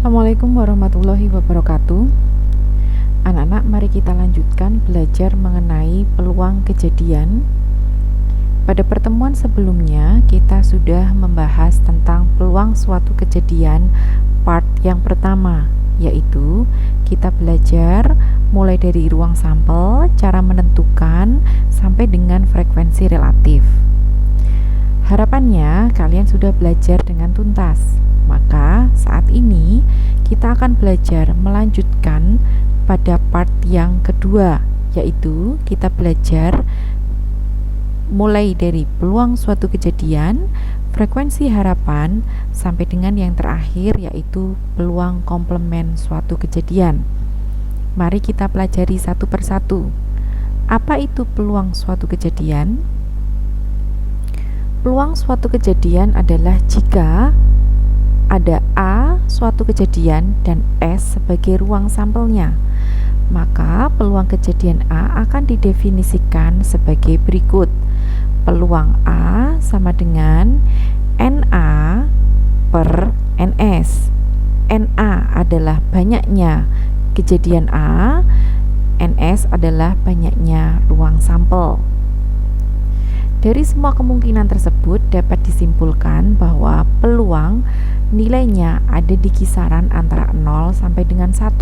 Assalamualaikum warahmatullahi wabarakatuh. Anak-anak, mari kita lanjutkan belajar mengenai peluang kejadian. Pada pertemuan sebelumnya, kita sudah membahas tentang peluang suatu kejadian part yang pertama, yaitu kita belajar mulai dari ruang sampel, cara menentukan, sampai dengan frekuensi relatif. Harapannya kalian sudah belajar dengan tuntas. Maka saat ini kita akan belajar melanjutkan pada part yang kedua, yaitu kita belajar mulai dari peluang suatu kejadian, frekuensi harapan, sampai dengan yang terakhir yaitu peluang komplement suatu kejadian. Mari kita pelajari satu persatu. Apa itu peluang suatu kejadian? Peluang suatu kejadian adalah jika ada A suatu kejadian dan S sebagai ruang sampelnya, maka peluang kejadian A akan didefinisikan sebagai berikut. Peluang A sama dengan NA per NS. NA adalah banyaknya kejadian A, NS adalah banyaknya ruang sampel. Dari semua kemungkinan tersebut dapat disimpulkan bahwa peluang nilainya ada di kisaran antara 0 sampai dengan 1.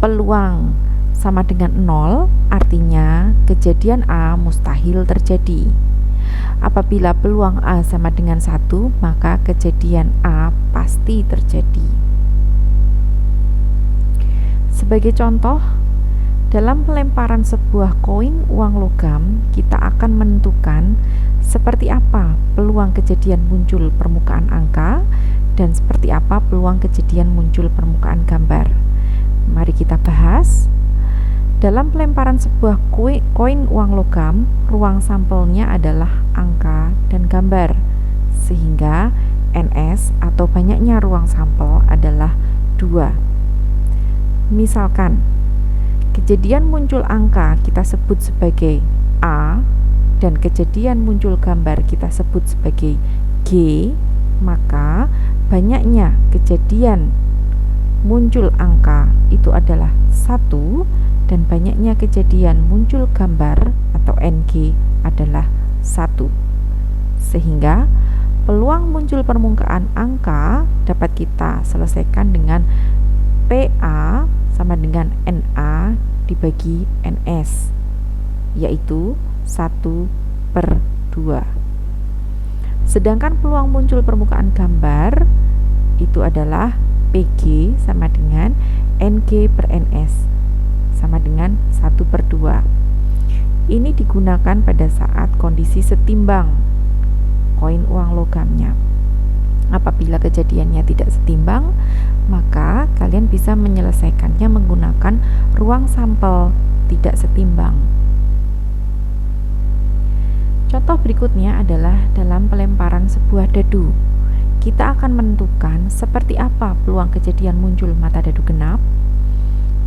Peluang sama dengan 0 artinya kejadian A mustahil terjadi. Apabila peluang A sama dengan 1, maka kejadian A pasti terjadi. Sebagai contoh, dalam pelemparan sebuah koin uang logam, kita akan menentukan seperti apa peluang kejadian muncul permukaan angka dan seperti apa peluang kejadian muncul permukaan gambar. Mari kita bahas. Dalam pelemparan sebuah koin uang logam, ruang sampelnya adalah angka dan gambar, sehingga NS atau banyaknya ruang sampel adalah 2. Misalkan kejadian muncul angka kita sebut sebagai A dan kejadian muncul gambar kita sebut sebagai G, maka banyaknya kejadian muncul angka itu adalah 1 dan banyaknya kejadian muncul gambar atau NG adalah 1. Sehingga peluang muncul permukaan angka dapat kita selesaikan dengan PA sama dengan NA dibagi NS, yaitu 1/2. Sedangkan peluang muncul permukaan gambar itu adalah PG sama dengan NG per NS sama dengan 1/2. Ini digunakan pada saat kondisi setimbang koin uang logamnya. Apabila kejadiannya tidak setimbang, maka kalian bisa menyelesaikannya menggunakan ruang sampel tidak setimbang. Contoh berikutnya adalah dalam pelemparan sebuah dadu. Kita akan menentukan seperti apa peluang kejadian muncul mata dadu genap,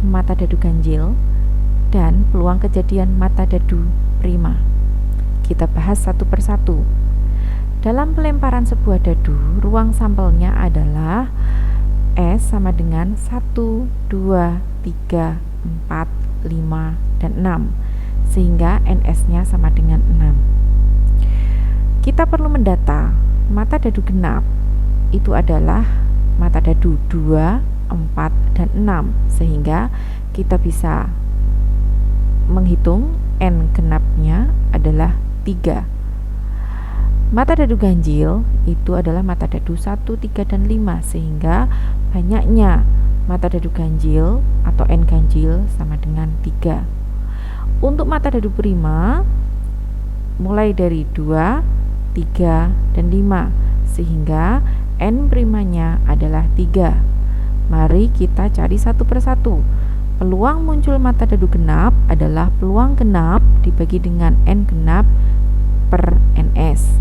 mata dadu ganjil, dan peluang kejadian mata dadu prima. Kita bahas satu persatu. Dalam pelemparan sebuah dadu, ruang sampelnya adalah S sama dengan 1, 2, 3, 4, 5, dan 6, sehingga NS-nya sama dengan 6. Kita perlu mendata mata dadu genap itu adalah mata dadu 2, 4, dan 6, sehingga kita bisa menghitung N genapnya adalah 3. Mata dadu ganjil itu adalah mata dadu 1, 3, dan 5, sehingga banyaknya mata dadu ganjil atau N ganjil sama dengan 3. Untuk mata dadu prima mulai dari 2, 3, dan 5, sehingga N primanya adalah 3. Mari kita cari satu persatu. Peluang muncul mata dadu genap adalah peluang genap dibagi dengan N genap per NS,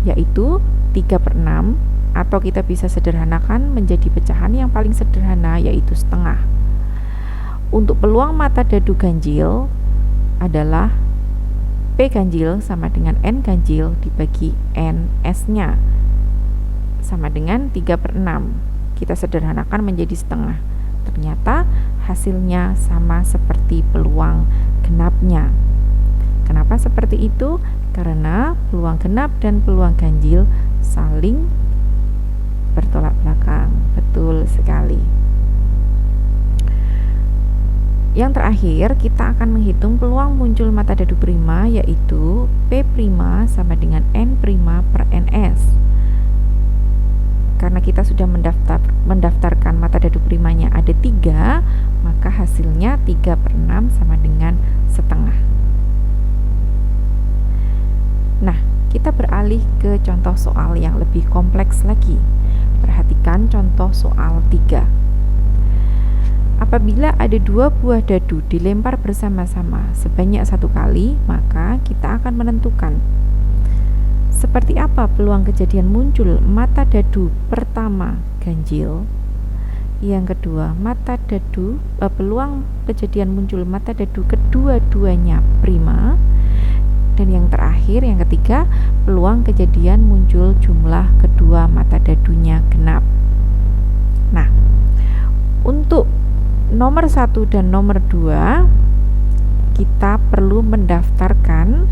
yaitu 3/6, atau kita bisa sederhanakan menjadi pecahan yang paling sederhana yaitu setengah. Untuk peluang mata dadu ganjil adalah P ganjil sama dengan N ganjil dibagi NS-nya, sama dengan 3/6. Kita sederhanakan menjadi setengah. Ternyata hasilnya sama seperti peluang genapnya. Kenapa seperti itu? Karena peluang genap dan peluang ganjil saling bertolak belakang. Betul sekali. Yang terakhir, kita akan menghitung peluang muncul mata dadu prima, yaitu P' sama dengan N' per NS. Karena kita sudah mendaftarkan mata dadu primanya ada 3, maka hasilnya 3/6 sama dengan setengah. Nah, kita beralih ke contoh soal yang lebih kompleks lagi. Perhatikan contoh soal 3. Apabila ada 2 buah dadu dilempar bersama-sama sebanyak 1 kali, maka kita akan menentukan seperti apa peluang kejadian muncul mata dadu pertama ganjil, yang kedua peluang kejadian muncul mata dadu kedua-duanya prima, dan yang terakhir, yang ketiga, peluang kejadian muncul jumlah kedua mata dadunya genap. Nah, untuk nomor 1 dan nomor 2 kita perlu mendaftarkan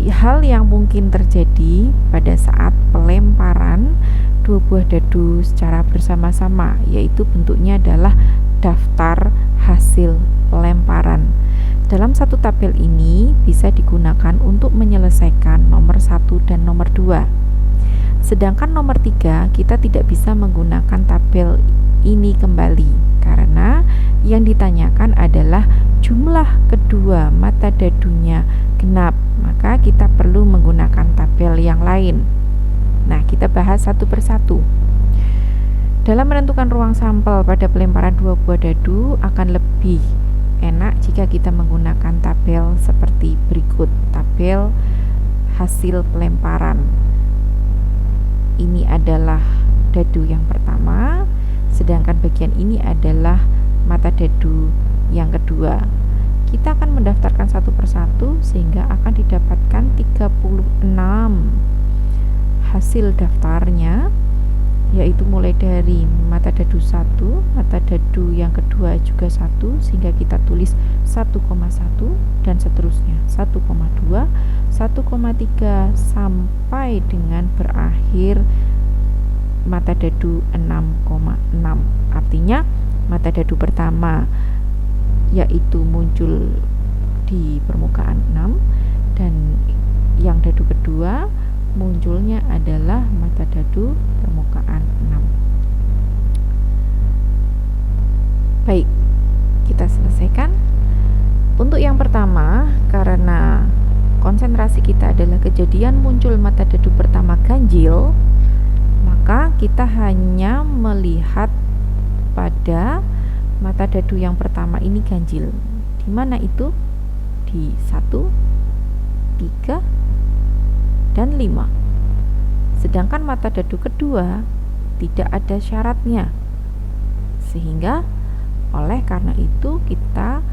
hal yang mungkin terjadi pada saat pelemparan 2 buah dadu secara bersama-sama, yaitu bentuknya adalah daftar hasil pelemparan. Dalam satu tabel ini bisa digunakan untuk menyelesaikan nomor 1 dan nomor 2. Sedangkan nomor 3 kita tidak bisa menggunakan tabel ini kembali karena yang ditanyakan adalah jumlah kedua mata dadunya genap, maka kita perlu menggunakan tabel yang lain. Nah, kita bahas satu persatu. Dalam menentukan ruang sampel pada pelemparan 2 buah dadu akan lebih enak jika kita menggunakan tabel seperti berikut. Tabel hasil pelemparan. Ini adalah dadu yang pertama, sedangkan bagian ini adalah mata dadu yang kedua. Kita akan mendaftarkan satu persatu sehingga akan didapatkan 36 hasil daftarnya, yaitu mulai dari mata dadu 1, mata dadu yang kedua juga 1, sehingga kita tulis 1,1 dan seterusnya 1,2, 1,3 sampai dengan berakhir mata dadu 6,6. Artinya mata dadu pertama yaitu muncul di permukaan 6, dan yang dadu kedua munculnya adalah mata dadu permukaan 6. Baik, kita selesaikan. Untuk yang pertama, karena konsentrasi kita adalah kejadian muncul mata dadu pertama ganjil, maka kita hanya melihat pada mata dadu yang pertama ini ganjil. Di mana itu? Di 1, 3, dan 5. Sedangkan mata dadu kedua tidak ada syaratnya. Sehingga oleh karena itu kita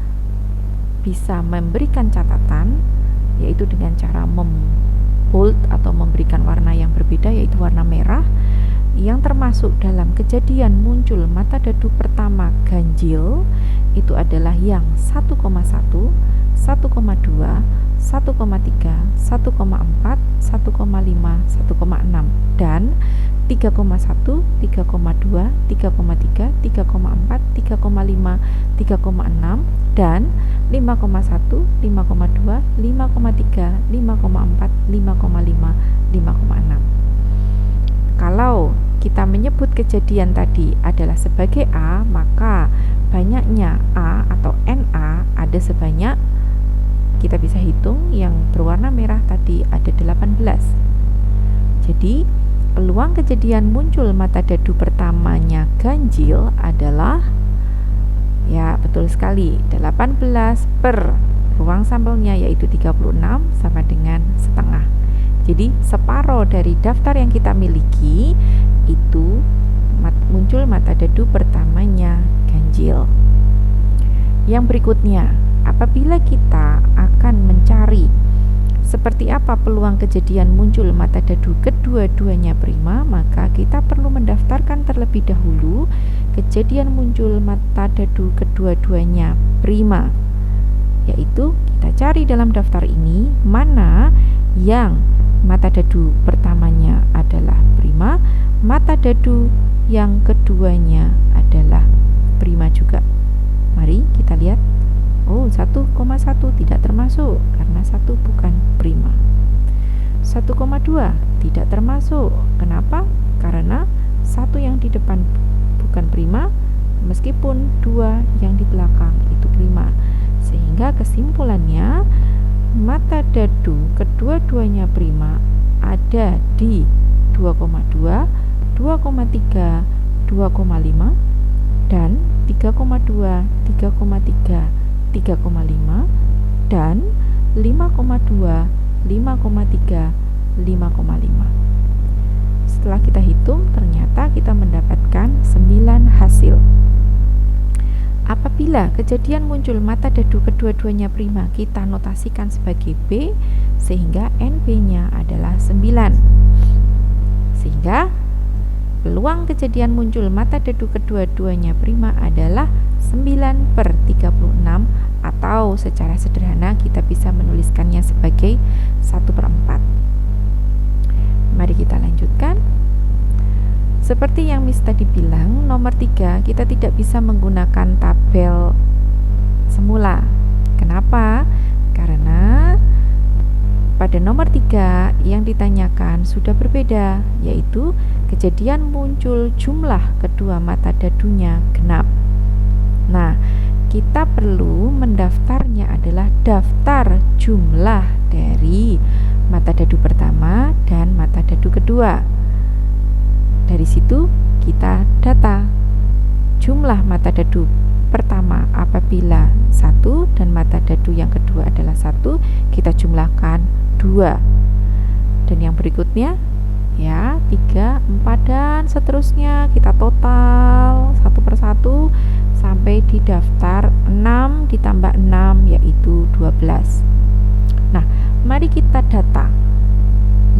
bisa memberikan catatan, yaitu dengan cara membold atau memberikan warna yang berbeda, yaitu warna merah, yang termasuk dalam kejadian muncul mata dadu pertama ganjil itu adalah yang 1,1, 1,2, 1,3, 1,4, 1,5, 1,6 dan 3,1, 3,2, 3,3, 3,4, 3,5, 3,6 dan 5,1, 5,2, 5,3, 5,4, 5,5, 5,6. Kalau kita menyebut kejadian tadi adalah sebagai A, maka banyaknya A atau NA ada sebanyak, kita bisa hitung yang berwarna merah tadi ada 18. Jadi peluang kejadian muncul mata dadu pertamanya ganjil adalah, ya betul sekali, 18 per ruang sampelnya yaitu 36 sama dengan setengah. Jadi separuh dari daftar yang kita miliki itu muncul mata dadu pertamanya ganjil. Yang berikutnya, apabila kita akan mencari seperti apa peluang kejadian muncul mata dadu kedua-duanya prima, maka kita perlu mendaftarkan terlebih dahulu kejadian muncul mata dadu kedua-duanya prima, yaitu kita cari dalam daftar ini mana yang mata dadu pertamanya adalah prima, mata dadu yang keduanya adalah prima juga. Mari kita lihat. Oh, 1,1 tidak termasuk karena 1 bukan prima. 1,2 tidak termasuk. Kenapa? Karena 1 yang di depan bukan prima, meskipun 2 yang di belakang itu prima. Sehingga kesimpulannya mata dadu kedua-duanya prima ada di 2,2, 2,3, 2,5 dan 3,2, 3,3, 3,5 dan 5,2, 5,3, 5,5. Setelah kita hitung, ternyata kita mendapatkan 9 hasil. Apabila kejadian muncul mata dadu kedua-duanya prima, kita notasikan sebagai B, sehingga NP-nya adalah 9. Sehingga peluang kejadian muncul mata dadu kedua-duanya prima adalah 9/36, atau secara sederhana kita bisa menuliskannya sebagai 1/4. Mari kita lanjutkan. Seperti yang Miss tadi bilang, nomor 3 kita tidak bisa menggunakan tabel semula. Kenapa? Karena pada nomor 3 yang ditanyakan sudah berbeda, yaitu kejadian muncul jumlah kedua mata dadunya genap. Nah, kita perlu mendaftarnya adalah daftar jumlah dari mata dadu pertama dan mata dadu kedua. Dari situ kita data jumlah mata dadu pertama apabila 1 dan mata dadu yang kedua adalah 1, kita jumlahkan 2. Dan yang berikutnya ya 3, 4 dan seterusnya kita total satu persatu sampai di daftar 6 ditambah 6 yaitu 12. Nah, mari kita data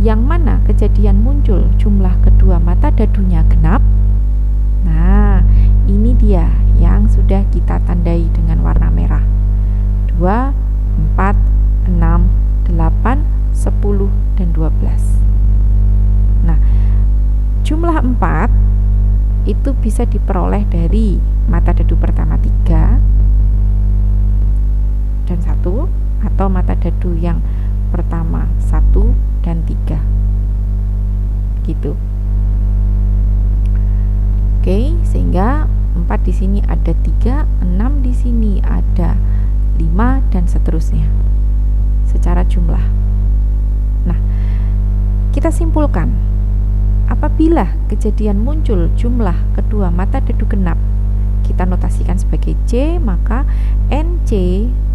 yang mana kejadian muncul jumlah kedua mata dadunya genap. Nah, ini dia yang sudah kita tandai dengan warna merah. 2, 4, 6, 8, 10 dan 12. Nah, jumlah 4 itu bisa diperoleh dari mata dadu pertama 3 dan 1, atau mata dadu yang pertama 1 dan 3 gitu. Oke, sehingga 4 di sini ada 3, 6 di sini ada 5 dan seterusnya secara jumlah. Nah, kita simpulkan. Apabila kejadian muncul jumlah kedua mata dadu genap, kita notasikan sebagai C, maka NC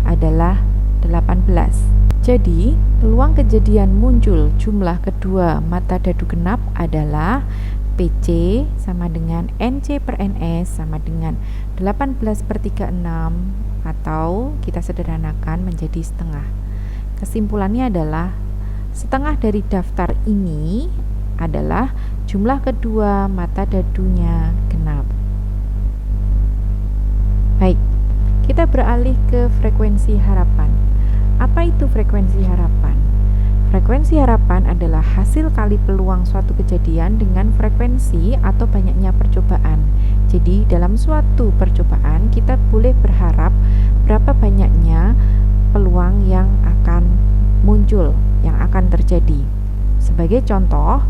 adalah 18. Jadi, peluang kejadian muncul jumlah kedua mata dadu genap adalah PC sama dengan NC per NS sama dengan 18/36, atau kita sederhanakan menjadi setengah. Kesimpulannya adalah setengah dari daftar ini adalah jumlah kedua mata dadunya genap. Baik, kita beralih ke frekuensi harapan. Apa itu frekuensi harapan? Frekuensi harapan adalah hasil kali peluang suatu kejadian dengan frekuensi atau banyaknya percobaan. Jadi dalam suatu percobaan kita boleh berharap berapa banyaknya peluang yang akan muncul, yang akan terjadi. Sebagai contoh,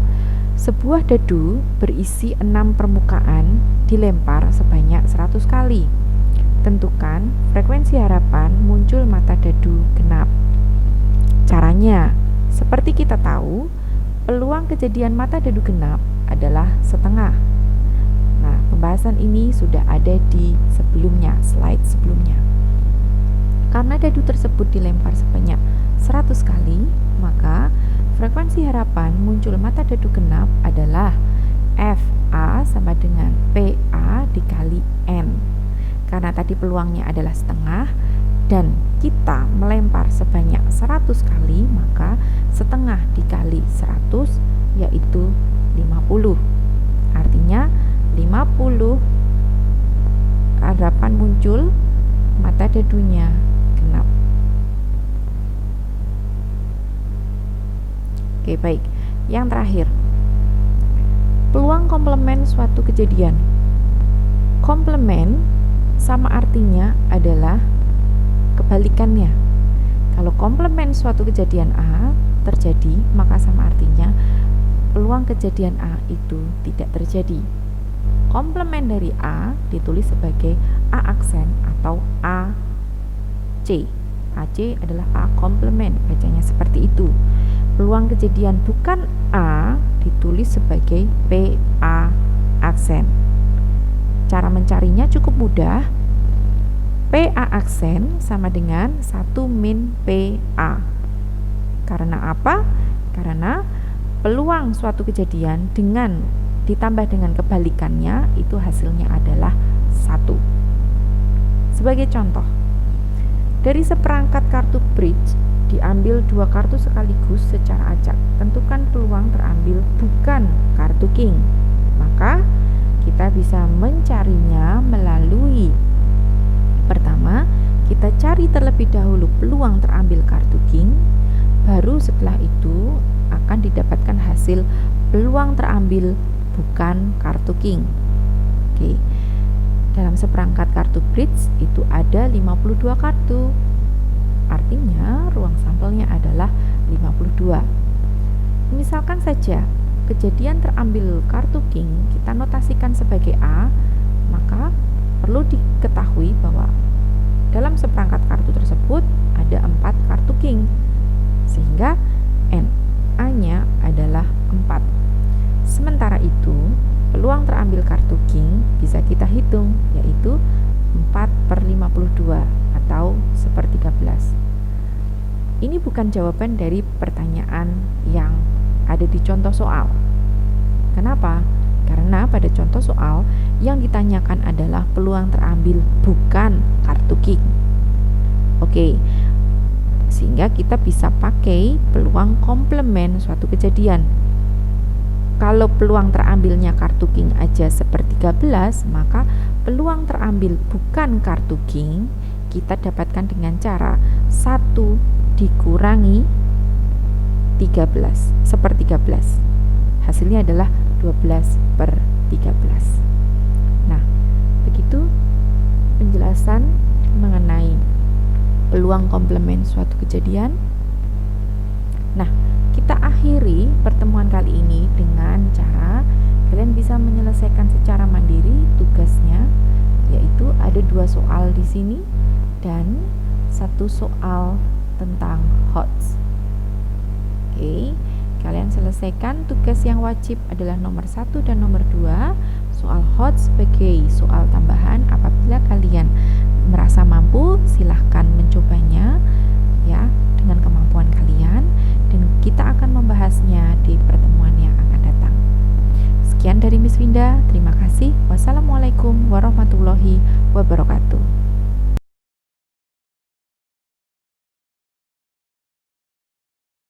sebuah dadu berisi 6 permukaan dilempar sebanyak 100 kali. Tentukan frekuensi harapan muncul mata dadu genap. Caranya, seperti kita tahu, peluang kejadian mata dadu genap adalah setengah. Nah, pembahasan ini sudah ada di sebelumnya, slide sebelumnya. Karena dadu tersebut dilempar sebanyak 100 kali, maka frekuensi harapan muncul mata dadu genap adalah FA sama dengan PA dikali N. Karena tadi peluangnya adalah setengah, dan kita melempar sebanyak 100 kali, maka setengah dikali 100 yaitu 50. Artinya 50 harapan muncul, mata dadunya genap. Oke, baik. Yang terakhir, peluang komplement suatu kejadian. Komplement sama artinya adalah kebalikannya. Kalau komplement suatu kejadian A terjadi, maka sama artinya peluang kejadian A itu tidak terjadi. Komplement dari A ditulis sebagai A aksen atau AC. AC adalah A komplement, bacanya seperti itu. Peluang kejadian bukan A ditulis sebagai PA aksen. Cara mencarinya cukup mudah. PA aksen sama dengan 1 min PA. Karena apa? Karena peluang suatu kejadian ditambah dengan kebalikannya itu hasilnya adalah 1. Sebagai contoh, dari seperangkat kartu bridge diambil 2 kartu sekaligus secara acak. Tentukan peluang terambil bukan kartu king. Maka kita bisa mencarinya melalui, pertama, kita cari terlebih dahulu peluang terambil kartu king, baru setelah itu akan didapatkan hasil peluang terambil bukan kartu king. Oke. Dalam seperangkat kartu bridge itu ada 52 kartu. Artinya ruang sampelnya adalah 52. Misalkan saja kejadian terambil kartu king kita notasikan sebagai A, maka perlu diketahui bahwa dalam seperangkat kartu tersebut ada 4 kartu king, sehingga NA-nya adalah 4. Sementara itu, peluang terambil kartu king bisa kita hitung, yaitu 4/52 atau 1/13. Ini bukan jawaban dari pertanyaan yang ada di contoh soal. Kenapa? Karena pada contoh soal yang ditanyakan adalah peluang terambil bukan kartu king. Oke, sehingga kita bisa pakai peluang komplement suatu kejadian. Kalau peluang terambilnya kartu king aja 1/13, maka peluang terambil bukan kartu king kita dapatkan dengan cara 1 dikurangi 1/13. Hasilnya adalah 12/13. Nah, begitu penjelasan mengenai peluang komplement suatu kejadian. Nah, kita akhiri pertemuan kali ini dengan cara kalian bisa menyelesaikan secara mandiri tugasnya, yaitu ada 2 soal di sini dan 1 soal tentang HOTS. Oke, kalian selesaikan tugas yang wajib adalah nomor 1 dan nomor 2. Soal HOTS sebagai soal tambahan. Apabila kalian merasa mampu, silahkan mencobanya ya dengan kemampuan kalian, dan kita akan membahasnya di pertemuan yang akan datang. Sekian dari Miss Winda, terima kasih. Wassalamualaikum warahmatullahi wabarakatuh.